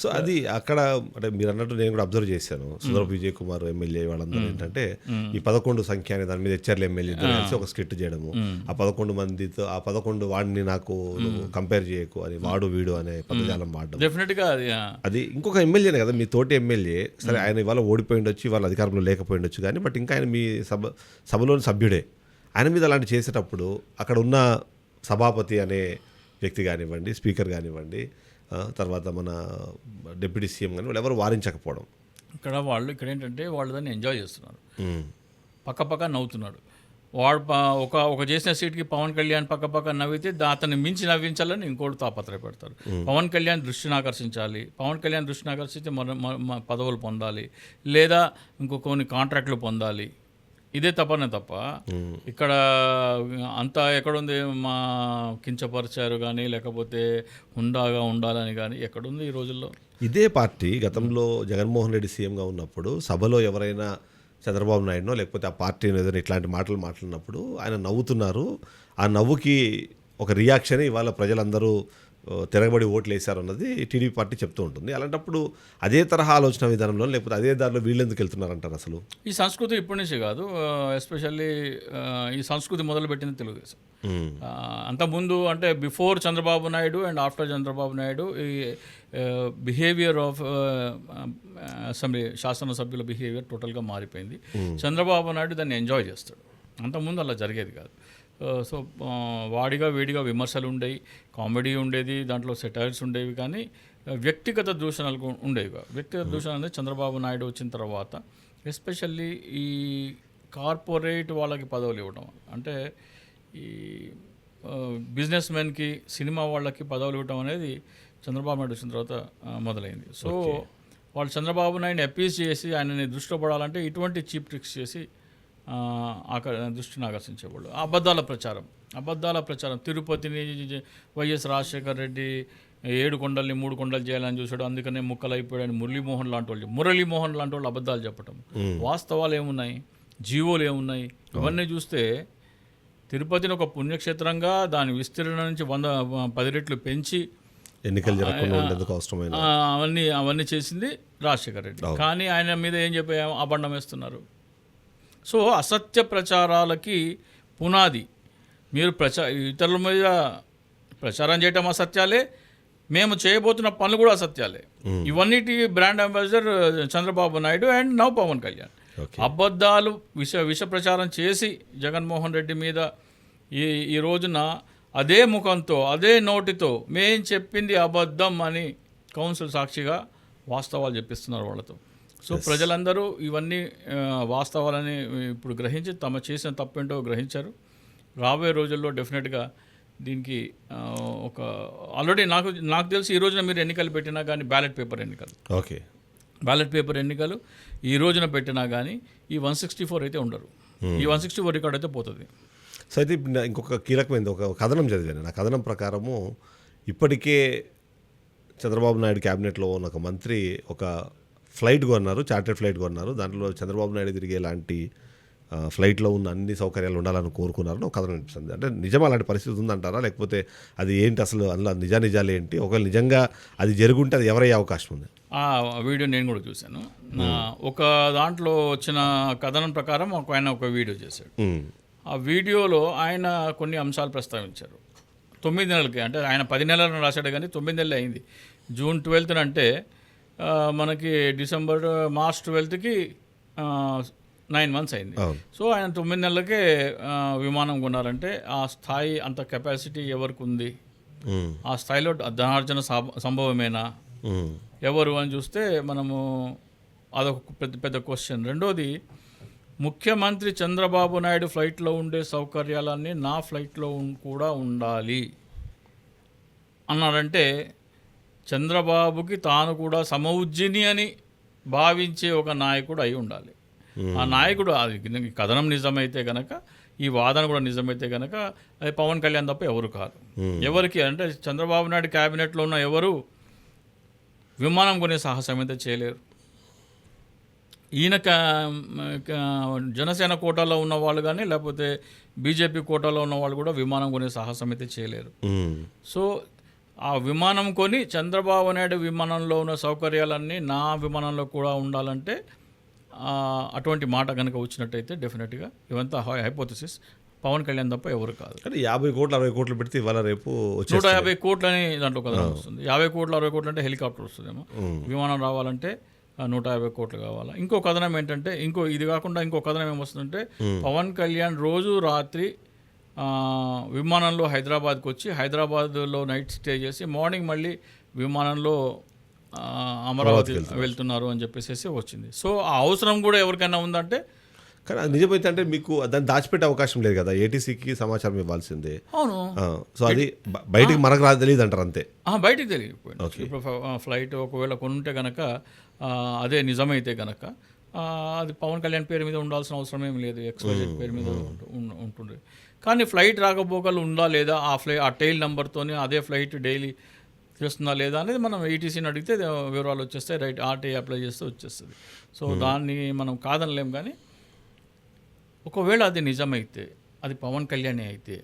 So అది అక్కడ అంటే మీరు అన్నట్టు నేను కూడా అబ్జర్వ్ చేశాను. సుందరపు విజయ్ కుమార్ ఎమ్మెల్యే వాళ్ళందరూ ఏంటంటే ఈ 11 సంఖ్య అనే దాని మీద హెచ్ఆర్ల ఎమ్మెల్యే కలిసి ఒక స్క్రిప్ట్ చేయడము, ఆ 11 మందితో ఆ 11 వాడిని నాకు కంపేర్ చేయకు అని వాడు వీడు అనే పదజాలం వాడడం. డెఫినెట్గా అది ఇంకొక ఎమ్మెల్యేనే కదా, మీ తోటి ఎమ్మెల్యే. సరే ఆయన ఇవాళ ఓడిపోయి ఉండొచ్చు, వాళ్ళ అధికారంలో లేకపోయి ఉండొచ్చు, కానీ బట్ ఇంకా ఆయన మీ సభలోని సభ్యుడే. ఆయన మీద అలాంటి చేసేటప్పుడు అక్కడ ఉన్న సభాపతి అనే వ్యక్తి కానివ్వండి, స్పీకర్ కానివ్వండి, తర్వాత మన డిప్యూటీ సీఎం కానీ వాళ్ళు ఎవరు వారించకపోవడం. ఇక్కడ ఏంటంటే వాళ్ళు దాన్ని ఎంజాయ్ చేస్తున్నారు, పక్క నవ్వుతున్నాడు. వాడు ఒక చేసిన సీట్కి పవన్ కళ్యాణ్ పక్క నవ్వితే అతన్ని మించి నవ్వించాలని ఇంకోటి తాపత్రయపడతారు. పవన్ కళ్యాణ్ దృష్టిని ఆకర్షించాలి, పవన్ కళ్యాణ్ దృష్టిని ఆకర్షించి పదవులు పొందాలి, లేదా కొన్ని కాంట్రాక్ట్లు పొందాలి. ఇదే తప్ప ఇక్కడ అంతా ఎక్కడుంది మా కించపరిచారు కానీ లేకపోతే హుండాగా ఉండాలని కానీ ఎక్కడుంది ఈ రోజుల్లో. ఇదే పార్టీ గతంలో జగన్మోహన్ రెడ్డి సీఎంగా ఉన్నప్పుడు సభలో ఎవరైనా చంద్రబాబు నాయుడునో లేకపోతే ఆ పార్టీని ఏదైనా ఇట్లాంటి మాటలు మాట్లాడినప్పుడు ఆయన నవ్వుతున్నారు. ఆ నవ్వుకి ఒక రియాక్షన్ ఇవాళ ప్రజలందరూ తిరగబడి ఓట్లు వేశారు అన్నది టీడీపీ పార్టీ చెప్తూ ఉంటుంది. అలాంటప్పుడు అదే తరహా ఆలోచన విధానంలో లేకపోతే అదే దారిలో వీళ్ళు ఎందుకు వెళ్తున్నారంటారు? అసలు ఈ సంస్కృతి ఇప్పటి నుంచి కాదు, ఎస్పెషల్లీ ఈ సంస్కృతి మొదలుపెట్టింది తెలుగుదేశం. అంతకుముందు అంటే before Chandrababu Naidu and after Chandrababu Naidu ఈ బిహేవియర్ ఆఫ్ అసెంబ్లీ శాసనసభ్యుల బిహేవియర్ టోటల్గా మారిపోయింది. చంద్రబాబు నాయుడు దాన్ని ఎంజాయ్ చేస్తాడు, అంతకుముందు అలా జరిగేది కాదు. సో వేడిగా విమర్శలు ఉండేవి, కామెడీ ఉండేది, దాంట్లో సెటైర్స్ ఉండేవి, కానీ వ్యక్తిగత దూషణలు ఉండేవి. వ్యక్తిగత దూషణ అనేది చంద్రబాబు నాయుడు వచ్చిన తర్వాత ఎస్పెషల్లీ ఈ కార్పొరేట్ వాళ్ళకి పదవులు ఇవ్వడం, అంటే ఈ బిజినెస్ మెన్కి సినిమా వాళ్ళకి పదవులు ఇవ్వడం అనేది చంద్రబాబు నాయుడు వచ్చిన తర్వాత మొదలైంది. సో వాళ్ళు చంద్రబాబు నాయుడిని అపీస్ చేసి ఆయనని దృష్టిలో పడాలంటే ఇటువంటి చీప్ ట్రిక్స్ చేసి దృష్టిని ఆకర్షించేవాళ్ళు. అబద్ధాల ప్రచారం తిరుపతిని వైఎస్ రాజశేఖర రెడ్డి 7 కొండల్ని 3 కొండలు చేయాలని చూసాడు, అందుకనే ముక్కలైపోయాడు మురళీమోహన్ లాంటి వాళ్ళు అబద్ధాలు చెప్పటం. వాస్తవాలు ఏమున్నాయి, జీవోలు ఏమున్నాయి, ఇవన్నీ చూస్తే తిరుపతిని ఒక పుణ్యక్షేత్రంగా దాని విస్తీర్ణ నుంచి 10 రెట్లు పెంచి ఎన్నికలు జరగకుండా అవన్నీ చేసింది రాజశేఖర రెడ్డి. కానీ ఆయన మీద ఏం చెప్పి అబండం వేస్తున్నారు. సో అసత్య ప్రచారాలకి పునాది మీరు ఇతరుల మీద ప్రచారం చేయటం అసత్యాలే, మేము చేయబోతున్న పనులు కూడా అసత్యాలే. ఇవన్నిటి brand ambassador Chandrababu Naidu and now Pawan Kalyan. అబద్ధాలు విష ప్రచారం చేసి జగన్మోహన్ రెడ్డి మీద ఈ రోజున అదే ముఖంతో అదే నోటితో మేం చెప్పింది అబద్ధం అని కౌన్సిల్ సాక్షిగా వాస్తవాలు చెప్పిస్తున్నారు వాళ్ళతో. సో ప్రజలందరూ ఇవన్నీ వాస్తవాలని ఇప్పుడు గ్రహించి తమ చేసిన తప్పేంటో గ్రహించారు. రాబోయే రోజుల్లో డెఫినెట్గా దీనికి ఒక ఆల్రెడీ నాకు తెలిసి ఈ రోజున మీరు ఎన్నికలు పెట్టినా కానీ బ్యాలెట్ పేపర్ ఎన్నికలు ఈ రోజున పెట్టినా కానీ ఈ 164 అయితే ఉండరు. ఈ 164 రికార్డ్ అయితే పోతుంది. సో అయితే ఇంకొక కీలకమైనది ఒక కథనం చదివాను. నా కథనం ప్రకారము ఇప్పటికే చంద్రబాబు నాయుడు క్యాబినెట్లో ఉన్న ఒక మంత్రి ఒక ఫ్లైట్ కొన్నారు, చార్టెడ్ ఫ్లైట్ కొన్నారు. దాంట్లో చంద్రబాబు నాయుడు తిరిగేలాంటి ఫ్లైట్లో ఉన్న అన్ని సౌకర్యాలు ఉండాలని కోరుకున్నారని ఒక కథనం అనిపిస్తుంది. అంటే నిజం అలాంటి పరిస్థితి ఉందంటారా, లేకపోతే అది ఏంటి అసలు అందులో నిజాలు ఏంటి? ఒకవేళ నిజంగా అది జరుగుంటే అది ఎవరయ్యే అవకాశం ఉంది? ఆ వీడియో నేను కూడా చూశాను. ఒక దాంట్లో వచ్చిన కథనం ప్రకారం ఆయన ఒక వీడియో చేశాడు. ఆ వీడియోలో ఆయన కొన్ని అంశాలు ప్రస్తావించారు. 9 నెలలకి, అంటే ఆయన 10 నెలలను రాశాడు కానీ 9 నెలలు అయింది. జూన్ 12th అంటే మనకి మార్చ్ 12th 9 months అయింది. సో ఆయన 9 నెలలకే విమానం కొన్నారంటే ఆ స్థాయి అంత కెపాసిటీ ఎవరికి ఉంది? ఆ స్థాయిలో ధనార్జన సంభవమేనా? ఎవరు అని చూస్తే మనము అదొక పెద్ద క్వశ్చన్. రెండోది, ముఖ్యమంత్రి చంద్రబాబు నాయుడు ఫ్లైట్లో ఉండే సౌకర్యాలన్నీ నా ఫ్లైట్లో కూడా ఉండాలి అన్నారంటే చంద్రబాబుకి తాను కూడా సమౌజ్జిని అని భావించే ఒక నాయకుడు అయి ఉండాలి. ఆ నాయకుడు అది కథనం నిజమైతే కనుక, ఈ వాదన కూడా నిజమైతే కనుక అది పవన్ కళ్యాణ్ తప్ప ఎవరు కాదు. ఎవరికి అంటే చంద్రబాబు నాయుడు క్యాబినెట్లో ఉన్న ఎవరు విమానం కొనే సాహసం అయితే చేయలేరు. ఈయన జనసేన కోటాలో ఉన్న వాళ్ళు కానీ లేకపోతే బీజేపీ కోటాలో ఉన్న వాళ్ళు కూడా విమానం కొనే సాహసం అయితే చేయలేరు. సో ఆ విమానం కొని చంద్రబాబు నాయుడు విమానంలో ఉన్న సౌకర్యాలన్నీ నా విమానంలో కూడా ఉండాలంటే అటువంటి మాట కనుక వచ్చినట్టయితే డెఫినెట్గా ఇవంతా హైపోథసిస్. పవన్ కళ్యాణ్ తప్ప ఎవరు కాదు. అంటే 50 కోట్లు 60 కోట్లు పెడితే ఇవాళ రేపు 150 కోట్లు అని దాంట్లో కథనం వస్తుంది. 50 కోట్లు 60 కోట్లు అంటే హెలికాప్టర్ వస్తుందేమో. విమానం రావాలంటే 150 కోట్లు కావాలా. ఇంకో కథనం ఏంటంటే ఇది కాకుండా ఇంకో కథనం ఏమొస్తుందంటే పవన్ కళ్యాణ్ రోజు రాత్రి విమానంలో హైదరాబాద్కి వచ్చి హైదరాబాద్లో నైట్ స్టే చేసి మార్నింగ్ మళ్ళీ విమానంలో అమరావతి వెళ్తున్నారు అని చెప్పేసి వచ్చింది. సో ఆ అవసరం కూడా ఎవరికైనా ఉందంటే, కానీ అది నిజమైతే అంటే మీకు దాన్ని దాచిపెట్టే అవకాశం లేదు కదా, ఏటీసీకి సమాచారం ఇవ్వాల్సిందే. అవును. సో అది బయటికి మనకు తెలియదు అంటారు అంతే. బయటికి తెలియకపోయింది. ఇప్పుడు ఫ్లైట్ ఒకవేళ కొనుంటే కనుక అదే నిజమైతే కనుక అది పవన్ కళ్యాణ్ పేరు మీద ఉండాల్సిన అవసరం ఏమి లేదు, ఎక్స్వైజెడ్ పేరు మీద ఉంటుంది. కానీ ఫ్లైట్ రాకపోకలు ఉందా లేదా, ఆ టైల్ నెంబర్తోనే అదే ఫ్లైట్ డైలీ చేస్తుందా లేదా అనేది మనం ఈటీసీని అడిగితే వివరాలు వచ్చేస్తాయి. రైట్, ఆర్టీఐ అప్లై చేస్తే వచ్చేస్తుంది. సో దాన్ని మనం కాదనలేం. కానీ ఒకవేళ అది నిజమైతే, అది పవన్ కళ్యాణ్ అయితే,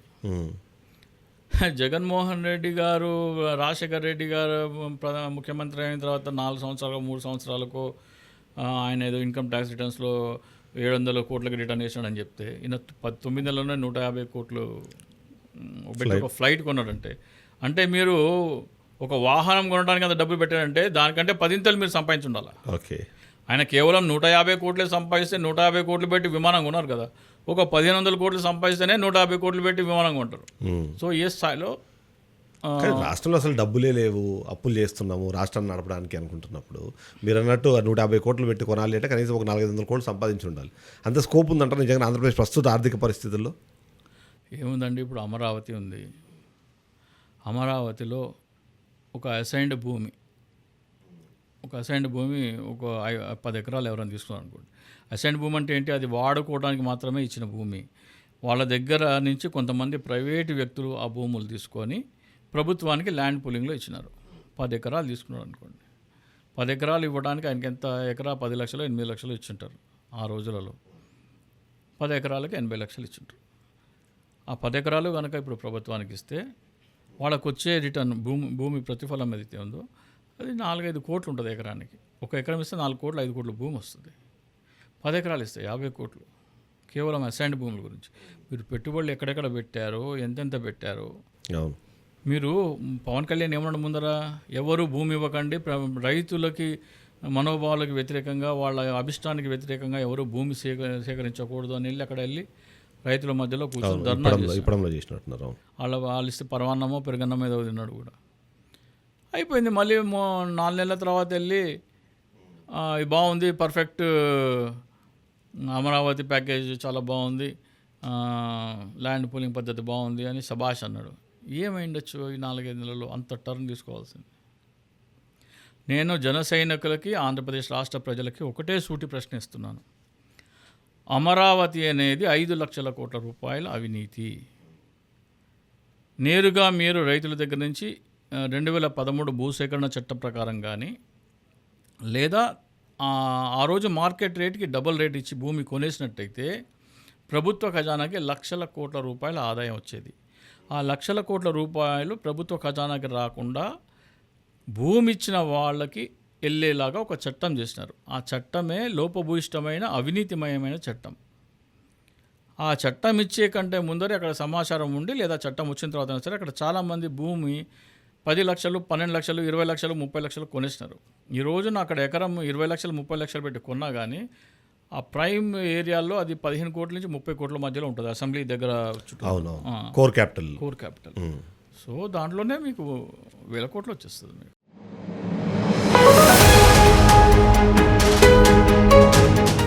జగన్మోహన్ రెడ్డి గారు రాజశేఖర రెడ్డి గారు ముఖ్యమంత్రి అయిన తర్వాత 4 సంవత్సరాలు 3 సంవత్సరాలకు ఆయన ఏదో ఇన్కమ్ ట్యాక్స్ రిటర్న్స్లో 700 కోట్లకి రిటర్న్ చేసినాడని చెప్తే, ఈయన 9 నెలల్లోనే 150 కోట్లు పెట్టి ఒక ఫ్లైట్ కొన్నాడంటే, అంటే మీరు ఒక వాహనం కొనడానికి అంత డబ్బులు పెట్టారంటే దానికంటే 10 ఇంతలు మీరు సంపాదించి ఉండాలి. ఓకే. ఆయన కేవలం 150 కోట్లే సంపాదిస్తే 150 కోట్లు పెట్టి విమానం కొన్నారు కదా. ఒక 1500 కోట్లు సంపాదిస్తేనే 150 కోట్లు పెట్టి విమానం కొంటారు. సో ఏ స్థాయిలో రాష్ట్రంలో అసలు డబ్బులే లేవు, అప్పులు చేస్తున్నాము రాష్ట్రాన్ని నడపడానికి అనుకుంటున్నప్పుడు, మీరు అన్నట్టు 150 కోట్లు పెట్టి కొనాలి అంటే కనీసం ఒక 400-500 కోట్లు సంపాదించి ఉండాలి. అంత స్కోప్ ఉందంటారు నిజంగా ఆంధ్రప్రదేశ్ ప్రస్తుత ఆర్థిక పరిస్థితుల్లో? ఏముందండి, ఇప్పుడు అమరావతి ఉంది. అమరావతిలో ఒక అసైన్డ్ భూమి ఒక 10 ఎకరాలు ఎవరైనా తీసుకున్నారు అనుకోండి. అసైన్డ్ భూమి అంటే ఏంటి? అది వాడుకోవడానికి మాత్రమే ఇచ్చిన భూమి. వాళ్ళ దగ్గర నుంచి కొంతమంది ప్రైవేటు వ్యక్తులు ఆ భూములు తీసుకొని ప్రభుత్వానికి ల్యాండ్ పూలింగ్లో ఇచ్చినారు. 10 ఎకరాలు తీసుకున్నారు అనుకోండి. 10 ఎకరాలు ఇవ్వడానికి ఆయనకి ఎంత, ఎకరా 10 లక్షలు 8 లక్షలు ఇచ్చింటారు ఆ రోజులలో. 10 ఎకరాలకి 80 లక్షలు ఇచ్చింటారు. ఆ 10 ఎకరాలు కనుక ఇప్పుడు ప్రభుత్వానికి ఇస్తే వాళ్ళకు వచ్చే రిటర్న్ భూమి ప్రతిఫలం ఏదైతే ఉందో అది 4-5 కోట్లు ఉంటుంది ఎకరానికి. ఒక ఎకరం ఇస్తే 4 కోట్లు 5 కోట్ల భూమి వస్తుంది. 10 ఎకరాలు ఇస్తే 50 కోట్లు కేవలం అసైన్డ్ భూముల గురించి. మీరు పెట్టుబడులు ఎక్కడెక్కడ పెట్టారో, ఎంతెంత పెట్టారో. మీరు పవన్ కళ్యాణ్ ఏమన్నా ముందర ఎవరు భూమి ఇవ్వకండి, రైతులకి మనోభావాలకు వ్యతిరేకంగా, వాళ్ళ అభిష్టానికి వ్యతిరేకంగా ఎవరు భూమి సేకరించకూడదు అని అక్కడ వెళ్ళి రైతుల మధ్యలో కూర్చొని ధర్నా చేసినట్టున్నారు. వాళ్ళు ఇస్తే పరవాన్నమో పెరుగన్నమో ఏదో తిన్నాడు కూడా. అయిపోయింది. మళ్ళీ 4 నెలల తర్వాత వెళ్ళి ఇది బాగుంది, పర్ఫెక్ట్ అమరావతి ప్యాకేజ్ చాలా బాగుంది, ల్యాండ్ పూలింగ్ పద్ధతి బాగుంది అని శభాష్ అన్నాడు. ఏమైండొచ్చు ఈ 4-5 నెలల్లో అంత టర్న్ తీసుకోవాల్సింది? నేను జన సైనికులకి, ఆంధ్రప్రదేశ్ రాష్ట్ర ప్రజలకి ఒకటే సూటి ప్రశ్న ఇస్తున్నాను. అమరావతి అనేది 5 లక్షల కోట్ల రూపాయల అవినీతి. నేరుగా మీరు రైతుల దగ్గర నుంచి 2013 భూసేకరణ చట్టం ప్రకారం కానీ, లేదా ఆ రోజు మార్కెట్ రేట్కి డబుల్ రేట్ ఇచ్చి భూమి కొనేసినట్టయితే ప్రభుత్వ ఖజానాకి లక్షల కోట్ల రూపాయల ఆదాయం వచ్చేది. ఆ లక్షల కోట్ల రూపాయలు ప్రభుత్వ ఖజానాకి రాకుండా భూమి ఇచ్చిన వాళ్ళకి వెళ్ళేలాగా ఒక చట్టం చేసినారు. ఆ చట్టమే లోపభూయిష్టమైన అవినీతిమయమైన చట్టం. ఆ చట్టం ఇచ్చే కంటే ముందరే అక్కడ సమాచారం ఉండి, లేదా చట్టం వచ్చిన తర్వాత సరే అక్కడ చాలామంది భూమి 10 లక్షలు 12 లక్షలు 20 లక్షలు 30 లక్షలు కొనేసినారు. ఈ రోజున అక్కడ ఎకరం 20 లక్షలు 30 లక్షలు పెట్టి కొన్నా కానీ ఆ ప్రైమ్ ఏరియాలో అది 15 కోట్ల నుంచి 30 కోట్ల మధ్యలో ఉంటుంది. అసెంబ్లీ దగ్గర చుట్టూ కోర్ క్యాపిటల్. సో దాంట్లోనే మీకు 1000 కోట్లు వచ్చేస్తుంది మీకు.